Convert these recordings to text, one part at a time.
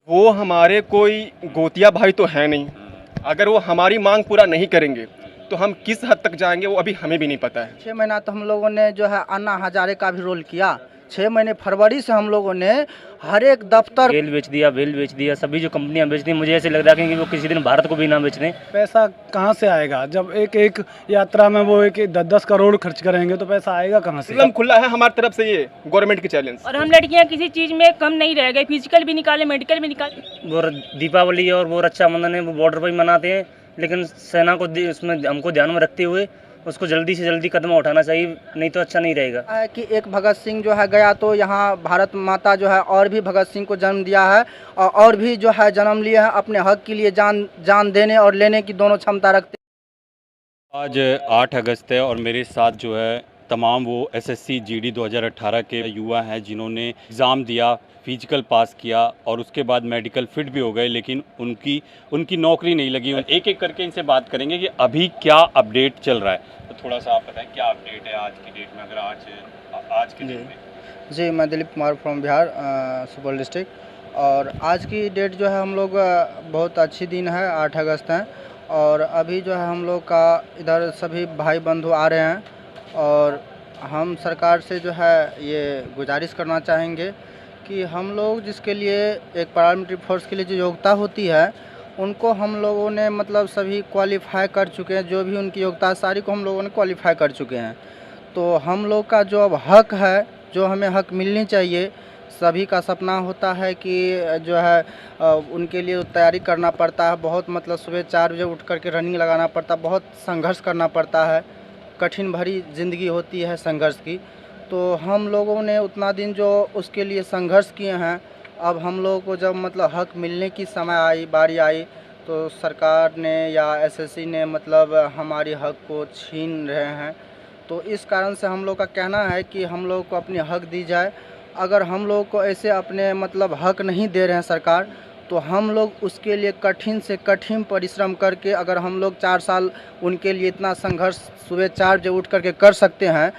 वो हमारे कोई गोतिया भाई तो है नहीं। अगर वो हमारी मांग पूरा नहीं करेंगे तो हम किस हद तक जाएंगे वो अभी हमें भी नहीं पता है। 6 महीना तो हम लोगों ने जो है अन्ना हजारे का भी रोल किया। 6 महीने फरवरी से हम लोगों ने हर एक दफ्तर बेल बेच दिया, सभी जो कंपनियां बेच दी। मुझे ऐसे लग रहा है कि वो किसी दिन भारत को भी ना बेच दें। पैसा कहाँ से आएगा जब एक एक यात्रा में वो एक 10-10 करोड़ खर्च करेंगे तो पैसा आएगा कहाँ से। एकदम खुला है हमारी तरफ से ये गवर्नमेंट की चैलेंज। और हम लड़कियां किसी चीज में कम नहीं रह गए, फिजिकल भी निकाले, मेडिकल भी निकाले। वो दीपावली और वो रक्षाबंधन है वो बॉर्डर पर ही मनाते हैं, लेकिन सेना को उसमें हमको ध्यान में रखते हुए उसको जल्दी से जल्दी कदम उठाना चाहिए, नहीं तो अच्छा नहीं रहेगा। है कि एक भगत सिंह जो है गया तो यहाँ भारत माता जो है और भी भगत सिंह को जन्म दिया है और भी जो है जन्म लिए हैं अपने हक के लिए जान देने और लेने की दोनों क्षमता रखते हैं। आज 8 अगस्त है और मेरे साथ जो है तमाम वो एसएससी जीडी 2018 के युवा हैं जिन्होंने एग्ज़ाम दिया, फिजिकल पास किया और उसके बाद मेडिकल फिट भी हो गए, लेकिन उनकी नौकरी नहीं लगी। एक एक करके इनसे बात करेंगे कि अभी क्या अपडेट चल रहा है। तो थोड़ा सा आप बताएं क्या अपडेट है आज की डेट में, अगर आज के दिन में। जी, मैं दिलीप कुमार फ्रॉम बिहार, सुपौल डिस्ट्रिक्ट। और आज की डेट जो है हम लोग बहुत अच्छी दिन है, 8 अगस्त है। और अभी जो है हम लोग का इधर सभी भाई बंधु आ रहे हैं और हम सरकार से जो है ये गुजारिश करना चाहेंगे कि हम लोग जिसके लिए एक पैरामिलिट्री फोर्स के लिए जो योग्यता होती है उनको हम लोगों ने मतलब सभी क्वालिफाई कर चुके हैं। जो भी उनकी योग्यता सारी को हम लोगों ने क्वालिफाई कर चुके हैं। तो हम लोग का जो अब हक है, जो हमें हक मिलनी चाहिए, सभी का सपना होता है कि जो है उनके लिए तैयारी करना पड़ता है। बहुत मतलब सुबह 4 बजे उठ कर के रनिंग लगाना पड़ता है, बहुत संघर्ष करना पड़ता है, कठिन भरी ज़िंदगी होती है संघर्ष की। तो हम लोगों ने उतना दिन जो उसके लिए संघर्ष किए हैं, अब हम लोगों को जब मतलब हक मिलने की बारी आई तो सरकार ने या एसएससी ने मतलब हमारी हक को छीन रहे हैं। तो इस कारण से हम लोग का कहना है कि हम लोग को अपनी हक दी जाए। अगर हम लोग को ऐसे अपने मतलब हक नहीं दे रहे हैं सरकार, तो हम लोग उसके लिए कठिन से कठिन परिश्रम करके, अगर हम लोग 4 साल उनके लिए इतना संघर्ष सुबह 4 बजे उठ करके कर सकते हैं,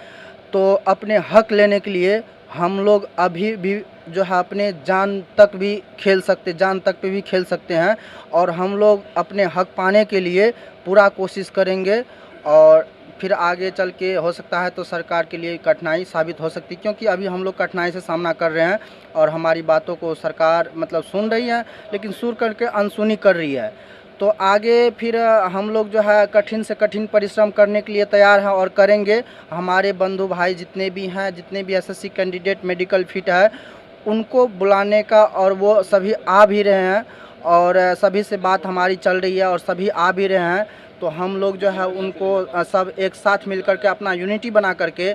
तो अपने हक लेने के लिए हम लोग अभी भी जो है अपने जान तक पे भी खेल सकते हैं। और हम लोग अपने हक पाने के लिए पूरा कोशिश करेंगे। और फिर आगे चल के हो सकता है तो सरकार के लिए कठिनाई साबित हो सकती है, क्योंकि अभी हम लोग कठिनाई से सामना कर रहे हैं और हमारी बातों को सरकार मतलब सुन रही है, लेकिन सुन करके अनसुनी कर रही है। तो आगे फिर हम लोग जो है कठिन से कठिन परिश्रम करने के लिए तैयार हैं और करेंगे। हमारे बंधु भाई जितने भी हैं, जितने भी एसएससी कैंडिडेट मेडिकल फिट है, उनको बुलाने का, और वो सभी आ भी रहे हैं और सभी से बात हमारी चल रही है और सभी आ भी रहे हैं। तो हम लोग जो है उनको सब एक साथ मिल कर के अपना यूनिटी बना करके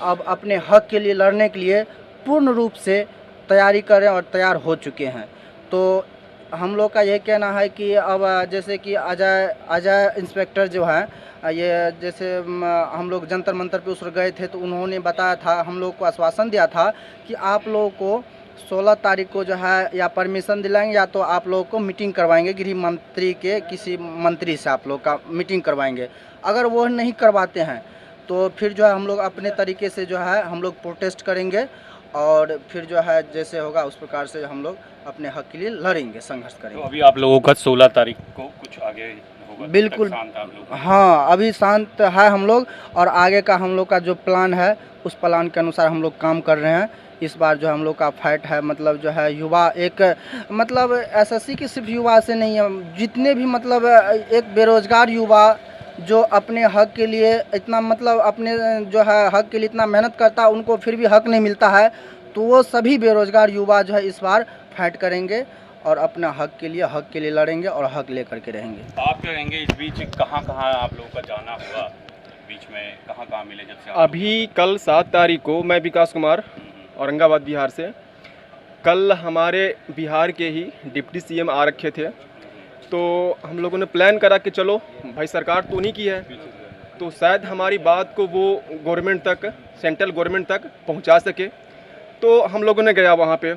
अब अपने हक के लिए लड़ने के लिए पूर्ण रूप से तैयारी करें और तैयार हो चुके हैं। तो हम लोग का यह कहना है कि अब जैसे कि अजय इंस्पेक्टर जो है, ये जैसे हम लोग जंतर मंतर पे उस गए थे तो उन्होंने बताया था, हम लोग को आश्वासन दिया था कि आप लोगों को 16 तारीख को जो है या परमिशन दिलाएंगे या तो आप लोगों को मीटिंग करवाएंगे, गृह मंत्री के किसी मंत्री से आप लोग का मीटिंग करवाएंगे। अगर वो नहीं करवाते हैं तो फिर जो है हम लोग अपने तरीके से जो है हम लोग प्रोटेस्ट करेंगे और फिर जो है जैसे होगा उस प्रकार से हम लोग अपने हक के लिए लड़ेंगे, संघर्ष करेंगे। तो अभी आप लोगों का 16 तारीख को कुछ आगे होगा? बिल्कुल, शांत आप लोग? हाँ, अभी शांत है हम लोग और आगे का हम लोग का जो प्लान है उस प्लान के अनुसार हम लोग काम कर रहे हैं। इस बार जो हम लोग का फाइट है मतलब जो है युवा एक मतलब एसएससी की सिर्फ युवा से नहीं है, जितने भी मतलब एक बेरोजगार युवा जो अपने हक के लिए इतना मतलब अपने जो है हक के लिए इतना मेहनत करता है, उनको फिर भी हक नहीं मिलता है, तो वो सभी बेरोजगार युवा जो है इस बार फाइट करेंगे और अपना हक के लिए लड़ेंगे और हक लेकर के रहेंगे। आप क्या कहेंगे इस बीच कहाँ आप लोगों का जाना हुआ, बीच में कहाँ मिले जब से? अभी कल 7 तारीख को मैं विकास कुमार औरंगाबाद बिहार से, कल हमारे बिहार के ही डिप्टी सीएम आ रखे थे, तो हम लोगों ने प्लान करा कि चलो भाई सरकार तो उन्हीं की है, तो शायद हमारी बात को वो गवर्नमेंट तक, सेंट्रल गवर्नमेंट तक पहुंचा सके। तो हम लोगों ने गया वहाँ पे,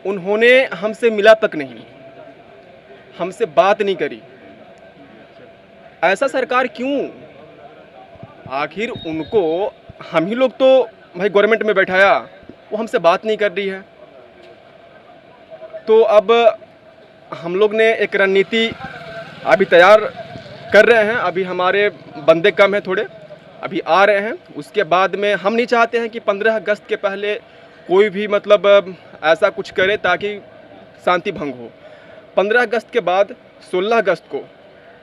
उन्होंने हमसे मिला तक नहीं, हमसे बात नहीं करी। ऐसा सरकार क्यों? आखिर उनको हम ही लोग तो भाई गवर्नमेंट में बैठाया, वो हमसे बात नहीं कर रही है। तो अब हम लोग ने एक रणनीति अभी तैयार कर रहे हैं। अभी हमारे बंदे कम हैं, थोड़े अभी आ रहे हैं। उसके बाद में हम नहीं चाहते हैं कि 15 अगस्त के पहले कोई भी मतलब ऐसा कुछ करे ताकि शांति भंग हो। 15 अगस्त के बाद 16 अगस्त को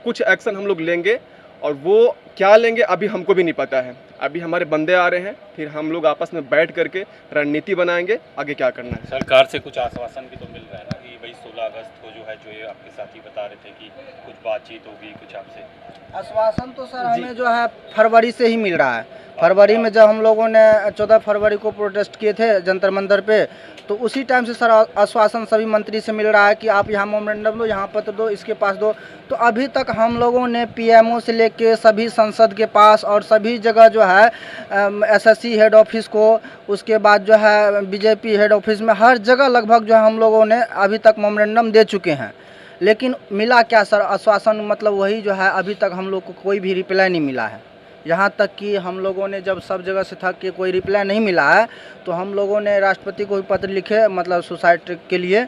कुछ एक्शन हम लोग लेंगे, और वो क्या लेंगे अभी हमको भी नहीं पता है। अभी हमारे बंदे आ रहे हैं, फिर हम लोग आपस में बैठ करके रणनीति बनाएंगे आगे क्या करना है। सरकार से कुछ आश्वासन भी तो मिल रहा है ना कि भाई 16 अगस्त को जो है, जो ये आपके साथी बता रहे थे कि कुछ बातचीत होगी कुछ आपसे। आश्वासन तो सर हमें जो है फरवरी से ही मिल रहा है। फरवरी में जब हम लोगों ने 14 फरवरी को प्रोटेस्ट किए थे जंतर मंतर पे, तो उसी टाइम से सर आश्वासन सभी मंत्री से मिल रहा है कि आप यहाँ मेमोरेंडम दो, यहाँ पत्र दो, इसके पास दो। तो अभी तक हम लोगों ने पीएमओ से लेके सभी संसद के पास और सभी जगह जो है एसएससी हेड ऑफिस को, उसके बाद जो है बीजेपी हेड ऑफिस में, हर जगह लगभग जो है हम लोगों ने अभी तक मेमोरेंडम दे चुके हैं। लेकिन मिला क्या सर? आश्वासन मतलब वही जो है, अभी तक हम लोग को कोई भी रिप्लाई नहीं मिला है। यहाँ तक कि हम लोगों ने जब सब जगह से था कि कोई रिप्लाई नहीं मिला है, तो हम लोगों ने राष्ट्रपति को भी पत्र लिखे, मतलब सुसाइड के लिए,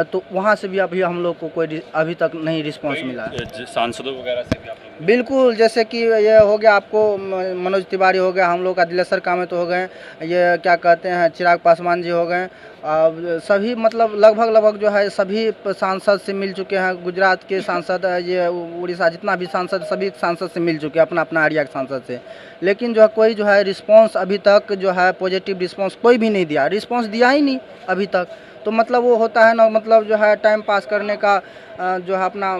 तो वहाँ से भी अभी हम लोग को कोई अभी तक नहीं रिस्पांस मिला है। सांसदों वगैरह से भी आप लोग? बिल्कुल, जैसे कि ये हो गया आपको मनोज तिवारी हो गया, हम लोग का दिलेसर कामत हो गए, ये क्या कहते हैं चिराग पासवान जी हो गए, सभी मतलब लगभग जो है सभी सांसद से मिल चुके हैं। गुजरात के सांसद, ये उड़ीसा जितना भी सांसद, सभी सांसद से मिल चुके हैं, अपना अपना एरिया के सांसद से। लेकिन जो है कोई जो है रिस्पांस अभी तक जो है पॉजिटिव रिस्पांस कोई भी नहीं दिया, रिस्पांस दिया ही नहीं अभी तक। तो मतलब वो होता है ना, मतलब जो है टाइम पास करने का जो है अपना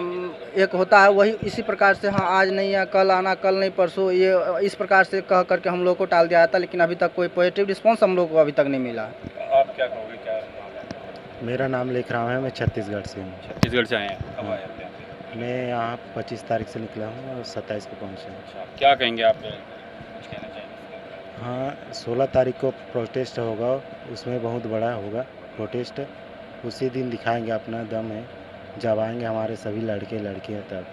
एक होता है, वही इसी प्रकार से हाँ आज नहीं है कल आना, कल नहीं परसों, ये इस प्रकार से कह करके हम लोग को टाल दिया जाता। लेकिन अभी तक कोई पॉजिटिव रिस्पांस हम लोग को अभी तक नहीं मिला। आप क्या कहोगे, क्या मेरा नाम लेखराम है, मैं छत्तीसगढ़ से हूँ। छत्तीसगढ़ से आए हैं? कब आए आप यहाँ पे? मैं यहाँ 25 तारीख से निकला हूँ और 27 को पहुँचा हूँ। अच्छा, क्या कहेंगे आप, कुछ कहना चाहेंगे? हाँ, 16 तारीख को प्रोटेस्ट होगा, उसमें बहुत बड़ा होगा प्रोटेस्ट। उसी दिन दिखाएंगे अपना दम है, जब आएंगे हमारे सभी लड़के लड़कियाँ तब।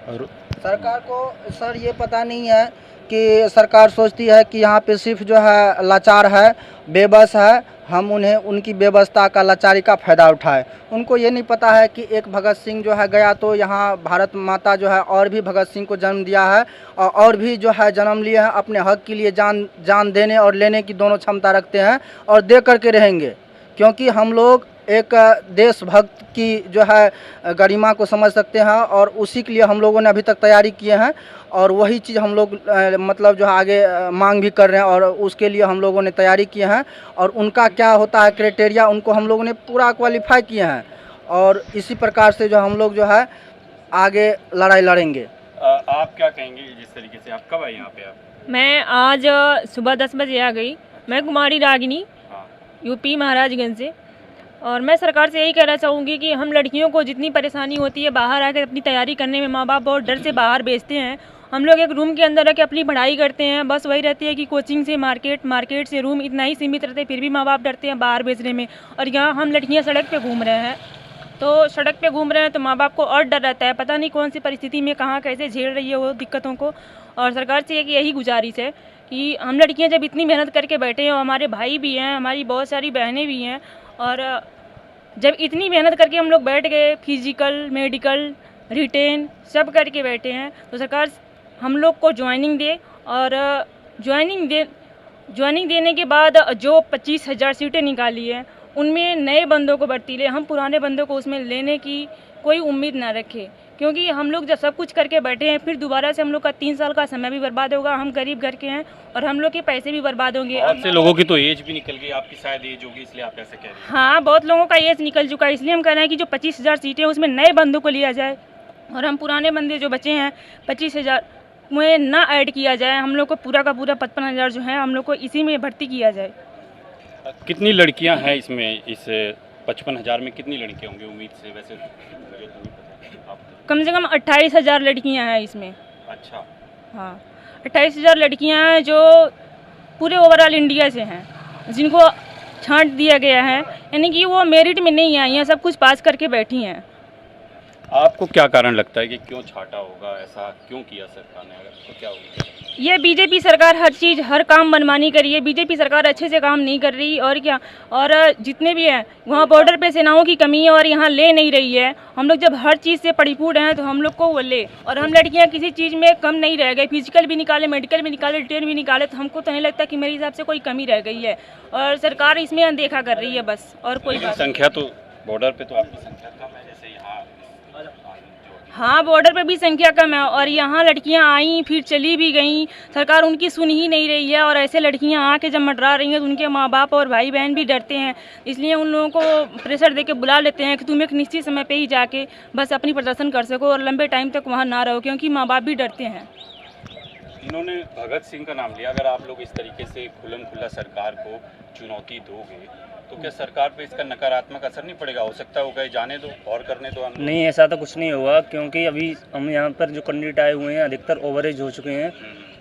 और सरकार को सर ये पता नहीं है कि सरकार सोचती है कि यहाँ पे सिर्फ जो है लाचार है, बेबस है, हम उन्हें उनकी बेबसता का, लाचारी का फ़ायदा उठाए। उनको ये नहीं पता है कि एक भगत सिंह जो है गया तो यहाँ भारत माता जो है और भी भगत सिंह को जन्म दिया है, और भी जो है जन्म लिए हैं, अपने हक के लिए जान देने और लेने की दोनों क्षमता रखते हैं और दे करके रहेंगे। क्योंकि हम लोग एक देशभक्त की जो है गरिमा को समझ सकते हैं, और उसी के लिए हम लोगों ने अभी तक तैयारी किए हैं, और वही चीज़ हम लोग मतलब जो है आगे मांग भी कर रहे हैं, और उसके लिए हम लोगों ने तैयारी किए हैं। और उनका क्या होता है क्राइटेरिया, उनको हम लोगों ने पूरा क्वालिफाई किए हैं, और इसी प्रकार से जो हम लोग जो है आगे लड़ाई लड़ेंगे। आप क्या कहेंगे जिस तरीके से, आप कब आए यहाँ पे? आप? मैं आज सुबह 10 बजे आ गई। मैं कुमारी रागिनी, हाँ। यूपी महाराजगंज से। और मैं सरकार से यही कहना चाहूँगी कि हम लड़कियों को जितनी परेशानी होती है बाहर आकर अपनी तैयारी करने में, माँ बाप बहुत डर से बाहर भेजते हैं। हम लोग एक रूम के अंदर रह के अपनी पढ़ाई करते हैं, बस वही रहती है कि कोचिंग से मार्केट, मार्केट से रूम, इतना ही सीमित रहते हैं। फिर भी माँ बाप डरते हैं बाहर भेजने में। और यहाँ हम लड़कियाँ सड़क पे घूम रहे हैं, तो सड़क पे घूम रहे हैं तो माँ बाप को और डर रहता है, पता नहीं कौन सी परिस्थिति में कहाँ कैसे झेल रही है वो दिक्कतों को। और सरकार से यही गुजारिश है कि हम लड़कियाँ जब इतनी मेहनत करके बैठे हैं, और हमारे भाई भी हैं, हमारी बहुत सारी बहनें भी हैं, और जब इतनी मेहनत करके हम लोग बैठ गए, फिजिकल, मेडिकल, रिटेन सब करके बैठे हैं, तो सरकार हम लोग को ज्वाइनिंग दे। और ज्वाइनिंग देने के बाद जो 25,000 सीटें निकाली हैं, उनमें नए बंदों को भर्ती ले, हम पुराने बंदों को उसमें लेने की कोई उम्मीद ना रखें। क्योंकि हम लोग जब सब कुछ करके बैठे हैं, फिर दोबारा से हम लोग का 3 साल का समय भी बर्बाद होगा। हम गरीब घर के हैं और हम लोग के पैसे भी बर्बाद होंगे। बहुत से लोगों की तो एज भी निकल गई, आपकी शायद एज होगी, इसलिए आप ऐसे कह रहे हैं। हाँ, बहुत लोगों का एज निकल चुका है, इसलिए हम कह रहे हैं कि जो 25,000 सीटें हैं उसमें नए बंदों को लिया जाए, और हम पुराने बंदे जो बचे हैं 25,000 में ना ऐड किया जाए। हम लोग को पूरा का पूरा 55,000 जो है हम लोग को इसी में भर्ती किया जाए। कितनी लड़कियां हैं इसमें? इस 55,000 में कितनी लड़कियां होंगी उम्मीद से? वैसे कम से कम 28,000 लड़कियां हैं इसमें। अच्छा, हाँ, 28,000 लड़कियां हैं जो पूरे ओवरऑल इंडिया से हैं, जिनको छांट दिया गया है, यानी कि वो मेरिट में नहीं आई हैं, सब कुछ पास करके बैठी हैं। आपको क्या कारण लगता है कि क्यों छाटा होगा, ऐसा क्यों किया सरकार ने, अगर तो क्या होगा? ये बीजेपी सरकार हर चीज़ हर काम मनमानी करी है। बीजेपी सरकार अच्छे से काम नहीं कर रही और क्या। और जितने भी हैं वहाँ बॉर्डर पे सेनाओं की कमी है और यहाँ ले नहीं रही है। हम लोग जब हर चीज़ से परिपूर्ण हैं तो हम लोग को वो ले, और हम लड़कियाँ किसी चीज़ में कम नहीं रह गए। फिजिकल भी निकाले, मेडिकल भी निकाले, रिटेन भी निकाले, तो हमको तो नहीं लगता कि मेरे हिसाब से कोई कमी रह गई है और सरकार इसमें अनदेखा कर रही है बस, और कोई लेकिन बात। संख्या तो बॉर्डर पे तो आपकी संख्या कम है, जैसे यहाँ हाँ, बॉर्डर पे भी संख्या कम है और यहाँ लड़कियाँ आई फिर चली भी गई। सरकार उनकी सुन ही नहीं रही है और ऐसे लड़कियाँ आके जब मंडरा रही हैं तो उनके माँ बाप और भाई बहन भी डरते हैं। इसलिए उन लोगों को प्रेशर देके बुला लेते हैं कि तुम एक निश्चित समय पे ही जाके बस अपनी प्रदर्शन कर सको और लंबे टाइम तक वहाँ ना रहो, क्योंकि माँ बाप भी डरते हैं। इन्होंने भगत सिंह का नाम लिया। अगर आप लोग इस तरीके से खुल्लम खुल्ला सरकार को चुनौती दोगे तो क्या सरकार पे इसका नकारात्मक असर नहीं पड़ेगा? हो सकता है वो कहे जाने दो और करने दो हम। नहीं, ऐसा तो कुछ नहीं होगा, क्योंकि अभी हम यहाँ पर जो कैंडिडेट आए हुए हैं अधिकतर ओवरेज हो चुके हैं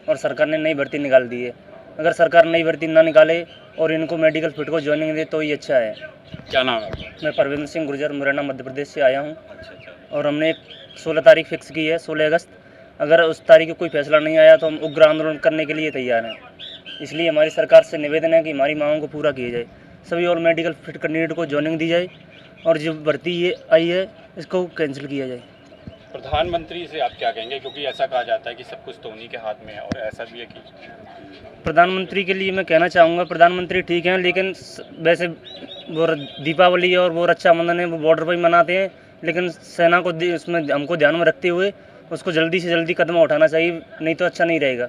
और सरकार ने नई भर्ती निकाल दी है। अगर सरकार नई भर्ती ना निकाले और इनको मेडिकल फिट को ज्वाइनिंग दे तो ही अच्छा है। क्या नाम है आपका? मैं परविंदर सिंह गुर्जर, मुरैना मध्य प्रदेश से आया हूँ अच्छा। और हमने 16 तारीख फिक्स की है, 16 अगस्त। अगर उस तारीख को कोई फैसला नहीं आया तो हम उग्र आंदोलन करने के लिए तैयार हैं। इसलिए हमारी सरकार से निवेदन है कि हमारी मांगों को पूरा किया जाए, सभी और मेडिकल फिट कैंडिडेट को ज्वाइनिंग दी जाए और जो भर्ती ये आई है इसको कैंसिल किया जाए। प्रधानमंत्री से आप क्या कहेंगे, क्योंकि ऐसा कहा जाता है कि सब कुछ तो उन्हीं के हाथ में है और ऐसा भी है कि प्रधानमंत्री के लिए मैं कहना चाहूँगा, प्रधानमंत्री ठीक हैं, लेकिन वैसे वो दीपावली और वो रक्षाबंधन है वो बॉर्डर पर ही मनाते हैं, लेकिन सेना को उसमें हमको ध्यान में रखते हुए उसको जल्दी से जल्दी कदम उठाना चाहिए, नहीं तो अच्छा नहीं रहेगा।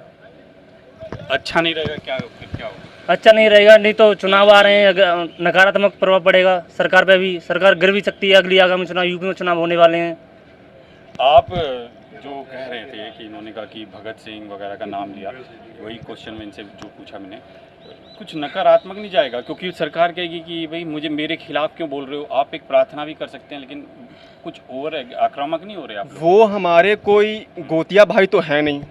अच्छा नहीं रहेगा क्या? फिर क्या होगा? अच्छा नहीं रहेगा, नहीं तो चुनाव आ रहे हैं, नकारात्मक प्रभाव पड़ेगा सरकार पे भी। सरकार गिर भी सकती है, अगली आगामी चुनाव यूपी में चुनाव होने वाले हैं। आप जो कह रहे थे कि इन्होंने कहा कि भगत सिंह वगैरह का नाम लिया, वही क्वेश्चन में इनसे जो पूछा मैंने, कुछ नकारात्मक नहीं जाएगा? क्योंकि सरकार कहेगी कि भाई मुझे मेरे खिलाफ क्यों बोल रहे हो। आप एक प्रार्थना भी कर सकते हैं, लेकिन कुछ और आक्रामक नहीं हो रहे आप? वो हमारे कोई गोतिया भाई तो है नहीं।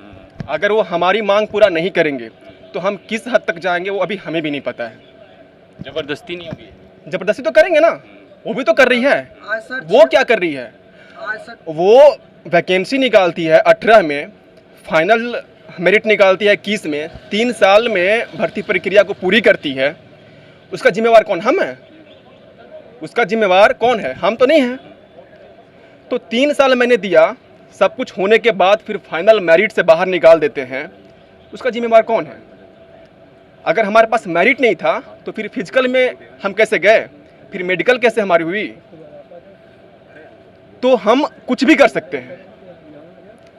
अगर वो हमारी मांग पूरा नहीं करेंगे तो हम किस हद तक जाएंगे वो अभी हमें भी नहीं पता है। जबरदस्ती नहीं होगी? जबरदस्ती तो करेंगे ना, वो भी तो कर रही है। वो क्या कर रही है? वो वैकेंसी निकालती है 18 में, फाइनल मेरिट निकालती है 21 में, 3 साल में भर्ती प्रक्रिया को पूरी करती है। उसका जिम्मेवार कौन? हम हैं। उसका जिम्मेवार कौन है? हम तो नहीं हैं। तो 3 साल मैंने दिया, सब कुछ होने के बाद फिर फाइनल मेरिट से बाहर निकाल देते हैं, उसका जिम्मेवार कौन है? अगर हमारे पास मेरिट नहीं था तो फिर फिजिकल में हम कैसे गए, फिर मेडिकल कैसे हमारी हुई? तो हम कुछ भी कर सकते हैं,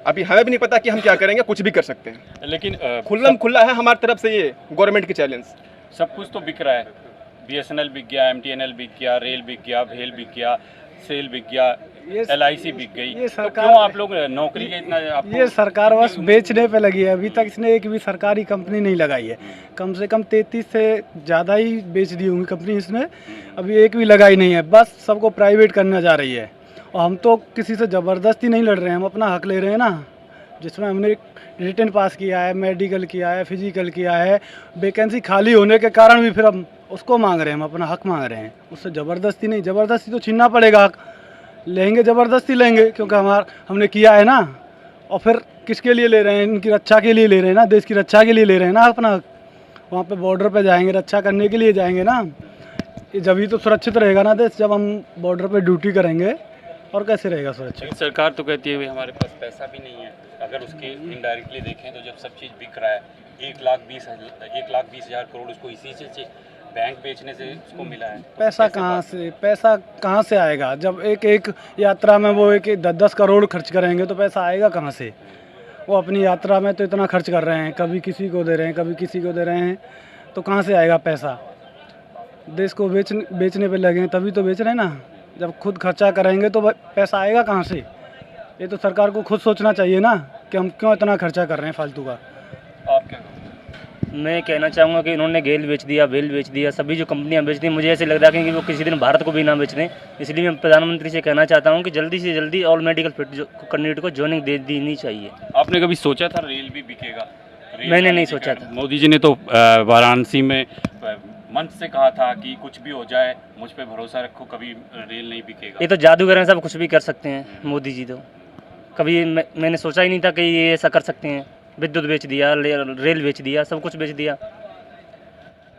अभी हमें भी नहीं पता कि हम क्या करेंगे, कुछ भी कर सकते हैं। लेकिन खुल्लम खुल्ला है हमारी तरफ से ये गवर्नमेंट की चैलेंज। सब कुछ तो बिक रहा है। BSNL बिक गया, MTNL बिक गया, रेल बिक गया, भेल बिक गया, सेल बिक गया, LIC बिक गई। ये तो सरकार, क्यों आप लोग नौकरी के इतना आपको? ये सरकार बस बेचने पे लगी है। अभी तक इसने एक भी सरकारी कंपनी नहीं लगाई है। कम से कम 33 से ज़्यादा ही बेच दी होंगी कंपनी इसने, अभी एक भी लगाई नहीं है। बस सबको प्राइवेट करने जा रही है। और हम तो किसी से ज़बरदस्ती नहीं लड़ रहे हैं, हम अपना हक ले रहे हैं ना। जिसमें हमने रिटन पास किया है, मेडिकल किया है, फिजिकल किया है, वैकेंसी खाली होने के कारण भी फिर हम उसको मांग रहे हैं, हम अपना हक मांग रहे हैं। उससे ज़बरदस्ती नहीं, ज़बरदस्ती तो छीनना पड़ेगा हक। लेंगे ज़बरदस्ती लेंगे, क्योंकि हमने किया है ना। और फिर किसके लिए ले रहे हैं? इनकी रक्षा के लिए ले रहे हैं ना, देश की रक्षा के लिए ले रहे हैं ना अपना हक। वहाँ पे बॉर्डर पे जाएंगे, रक्षा करने के लिए जाएंगे ना। जब ही तो सुरक्षित रहेगा ना देश, जब हम बॉर्डर पे ड्यूटी करेंगे। और कैसे रहेगा सुरक्षित? सरकार तो कहती है भाई हमारे पास पैसा भी नहीं है। अगर उसके इनडायरेक्टली देखें तो जब सब चीज़ बिक रहा है, 1,20,000 करोड़ उसको इसी से बैंक बेचने से उसको मिला है। पैसा कहाँ से आएगा? जब एक यात्रा में वो 10-10 करोड़ खर्च करेंगे तो पैसा आएगा कहाँ से? वो अपनी यात्रा में तो इतना खर्च कर रहे हैं, कभी किसी को दे रहे हैं, कभी किसी को दे रहे हैं, तो कहाँ से आएगा पैसा? देश को बेचने पे लगे हैं, तभी तो बेच रहे हैं ना। जब खुद खर्चा करेंगे तो पैसा आएगा कहाँ से? ये तो सरकार को खुद सोचना चाहिए ना कि हम क्यों इतना खर्चा कर रहे हैं फालतू का। आप क्या? मैं कहना चाहूँगा कि इन्होंने गेल बेच दिया, वेल बेच दिया, सभी जो कंपनियां बेच दी, मुझे ऐसे लग रहा है कि वो किसी दिन भारत को भी ना बेच दें। इसलिए मैं प्रधानमंत्री से कहना चाहता हूँ कि जल्दी से जल्दी ऑल मेडिकल फिट कैंडिडेट को ज्वाइनिंग दे देनी चाहिए। आपने कभी सोचा था रेल भी बिकेगा? मैंने नहीं सोचा था। मोदी जी ने तो वाराणसी में मंच से कहा था कि कुछ भी हो जाए मुझ पे भरोसा रखो, कभी रेल नहीं बिकेगा। ये तो जादूगर हैं, सब कुछ भी कर सकते हैं मोदी जी तो। कभी मैंने सोचा ही नहीं था कि ये ऐसा कर सकते हैं। विद्युत बेच दिया, रेल बेच दिया, सब कुछ बेच दिया,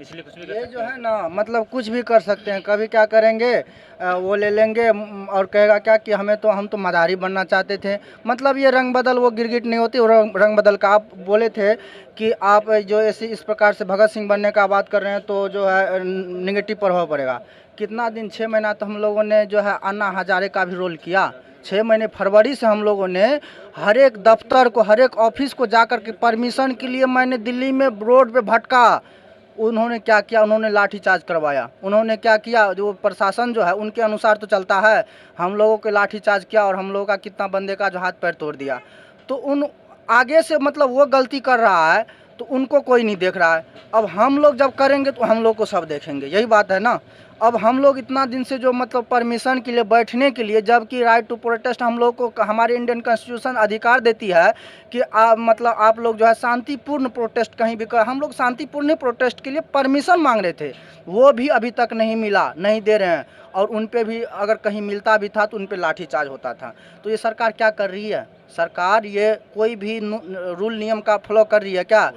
इसलिए कुछ भी कर ये सकते जो हैं। है ना मतलब कुछ भी कर सकते हैं। कभी क्या करेंगे वो ले लेंगे और कहेगा क्या कि हम तो मदारी बनना चाहते थे। मतलब ये रंग बदल वो गिरगिट नहीं होती, वो रंग बदल का। आप बोले थे कि आप जो ऐसे इस प्रकार से भगत सिंह बनने का बात कर रहे हैं तो जो है निगेटिव प्रभाव पड़ेगा। कितना दिन 6 महीना तो हम लोगों ने जो है अन्ना हजारे का भी रोल किया। 6 महीने फरवरी से हम लोगों ने हर एक दफ्तर को, हर एक ऑफिस को जाकर के परमिशन के लिए मैंने दिल्ली में रोड पे भटका। उन्होंने क्या किया, उन्होंने लाठीचार्ज करवाया। उन्होंने क्या किया, जो प्रशासन जो है उनके अनुसार तो चलता है, हम लोगों के लाठीचार्ज किया और हम लोगों का कितना बंदे का जो हाथ पैर तोड़ दिया। तो उन आगे से मतलब वो गलती कर रहा है तो उनको कोई नहीं देख रहा है। अब हम लोग जब करेंगे तो हम लोग को सब देखेंगे, यही बात है ना। अब हम लोग इतना दिन से जो मतलब परमिशन के लिए बैठने के लिए, जबकि राइट टू प्रोटेस्ट हम लोग को हमारे इंडियन कॉन्स्टिट्यूशन अधिकार देती है कि मतलब आप लोग जो है शांतिपूर्ण प्रोटेस्ट कहीं भी कर। हम लोग शांतिपूर्ण प्रोटेस्ट के लिए परमिशन मांग रहे थे, वो भी अभी तक नहीं मिला, नहीं दे रहे हैं। और उन पे भी अगर कहीं मिलता भी था तो उन पे लाठीचार्ज होता था। तो ये सरकार क्या कर रही है? सरकार ये कोई भी रूल नियम का फॉलो कर रही है क्या?